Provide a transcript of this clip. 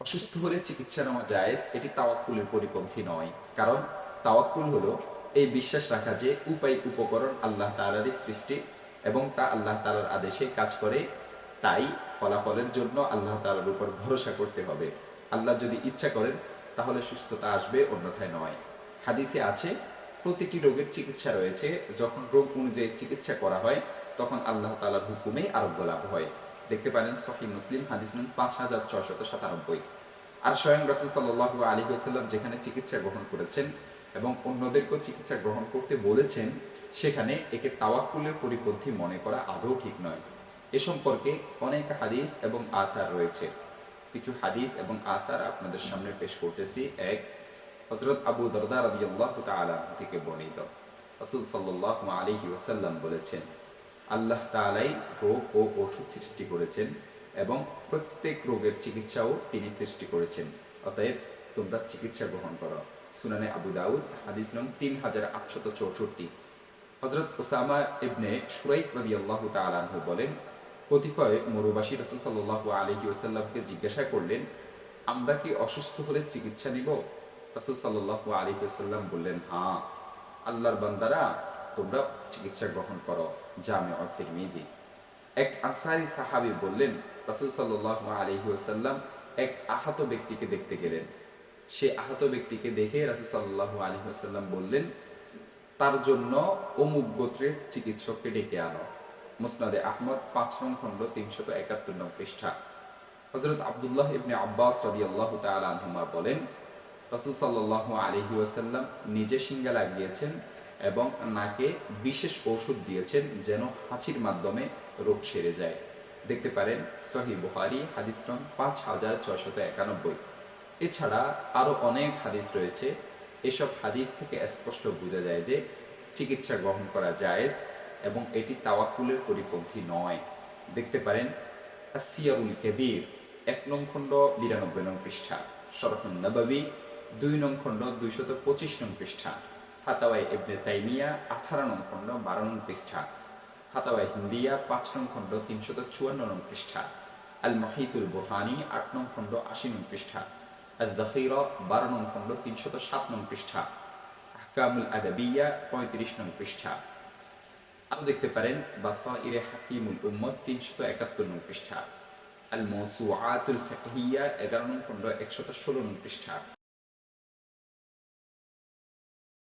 অসুস্থ হলে চিকিৎসা নেওয়া জায়েজ, এটি তাওয়াক্কুলের পরিপন্থী নয়। কারণ তাওয়াক্কুল হলো এই বিশ্বাস রাখা যে উপায় উপকরণ আল্লাহ তাআলারই সৃষ্টি এবং তা আল্লাহ তাআলার আদেশে কাজ করে, তাই ফলাফলের জন্য আল্লাহ তাআলার উপর ভরসা করতে হবে। আল্লাহ যদি ইচ্ছা করেন তাহলে সুস্থতা আসবে, অন্যথায় নয়। হাদিসে আছে প্রতিটি রোগের চিকিৎসা রয়েছে, যখন রোগ অনুযায়ী চিকিৎসা করা হয় তখন আল্লাহ তাআলার হুকুমেই আরোগ্য লাভ হয়। দেখতে পারেন সহিহ মুসলিম হাদিস নং 5697। আর স্বয়ং রাসূল সাল্লাল্লাহু আলাইহি ওয়াসাল্লাম যেখানে চিকিৎসা গ্রহণ করেছেন এবং অন্যদেরকেও চিকিৎসা গ্রহণ করতে বলেছেন, সেখানে একে তাওয়াক্কুলের পরিপন্থী মনে করা আদৌ ঠিক নয়। এ সম্পর্কে অনেক হাদিস এবং আসার রয়েছে। কিছু হাদিস এবং আসার আপনাদের সামনে পেশ করতেছি। এক, হযরত আবু দারদা রাদিয়াল্লাহু তাআলা থেকে বর্ণিত, রাসূল সাল্লাল্লাহু আলাইহি ওয়াসাল্লাম বলেছেন, আল্লাহ তাআলাই রোগ ও ওষুধ সৃষ্টি করেছেন এবং প্রত্যেক রোগের চিকিৎসাও তিনি সৃষ্টি করেছেন, অতএব তোমরা চিকিৎসা গ্রহণ করো। সুনানে আবু দাউদ হাদিস নং 3864। হযরত উসামা ইবনে শুরাইক রাদিয়াল্লাহু তাআলা আনহু বলেন, কতিপয় মরুবাসী রাসূল সাল্লাল্লাহু আলাইহি ওয়াসাল্লামকে জিজ্ঞাসা করলেন, আমরা কি অসুস্থ হলে চিকিৎসা নিব? রাসূল সাল্লাল্লাহু আলাইহি ওয়াসাল্লাম বললেন, হ্যাঁ আল্লাহর বান্দারা, তোমরা চিকিৎসা গ্রহণ করো। জামে তিরমিজি। এক আনসারী সাহাবী বললেন, রাসূল সাল্লাল্লাহু আলাইহি ওয়াসাল্লাম এক আহত ব্যক্তিকে দেখতে গেলেন। সে আহত ব্যক্তিকে দেখে রাসূল সাল্লাল্লাহু আলাইহি ওয়াসাল্লাম বললেন, তার জন্য অমুক গোত্রের চিকিৎসককে ডেকে আনো। মুসনাদে আহমদ 5 নং খণ্ড 371 নং পৃষ্ঠা। হযরত আব্দুল্লাহ ইবনে আব্বাস রাদিয়াল্লাহু তাআলা আনহুমা বলেন, রাসূল সাল্লাল্লাহু আলাইহি ওয়াসাল্লাম নিজে সিঙ্গা লাগিয়েছেন এবং নাকে বিশেষ ঔষধ দিয়েছেন যেন হাঁচির মাধ্যমে রোগ সেরে যায়। দেখতে পারেন সহিহ বুখারী হাদিস নং 5691। এছাড়া আরো অনেক হাদিস রয়েছে। এসব হাদিস থেকে স্পষ্ট বোঝা যায় যে চিকিৎসা গ্রহণ করা জায়েজ এবং এটি তাওয়াক্কুলের পরিপন্থী নয়। দেখতে পারেন আসিয়ারুল কবির 1 নং খণ্ড 92 নং পৃষ্ঠা, শরহুন নববী 2 নং খণ্ড 225 নং পৃষ্ঠা, ফাতাওয়ায়ে ইবনে তাইমিয়া 18 নং খণ্ড 12 নং পৃষ্ঠা, ফাতাওয়ায়ে হিন্দিয়া 5 নং খণ্ড 354 নং পৃষ্ঠা, আল মুহিতুল বুরহানি 8 নং খণ্ড 80 নং পৃষ্ঠা, আল যাখিরা 12 নং খণ্ড 307 নং পৃষ্ঠা, আহকামুল আদাবিয়া 35 নং পৃষ্ঠা। আরো দেখতে পারেন বাসাইরে হাকিমুল উম্মত 371 নং পৃষ্ঠা, আল মাওসুআতুল ফিকহিয়া 11 নং খণ্ড 116 নং পৃষ্ঠা।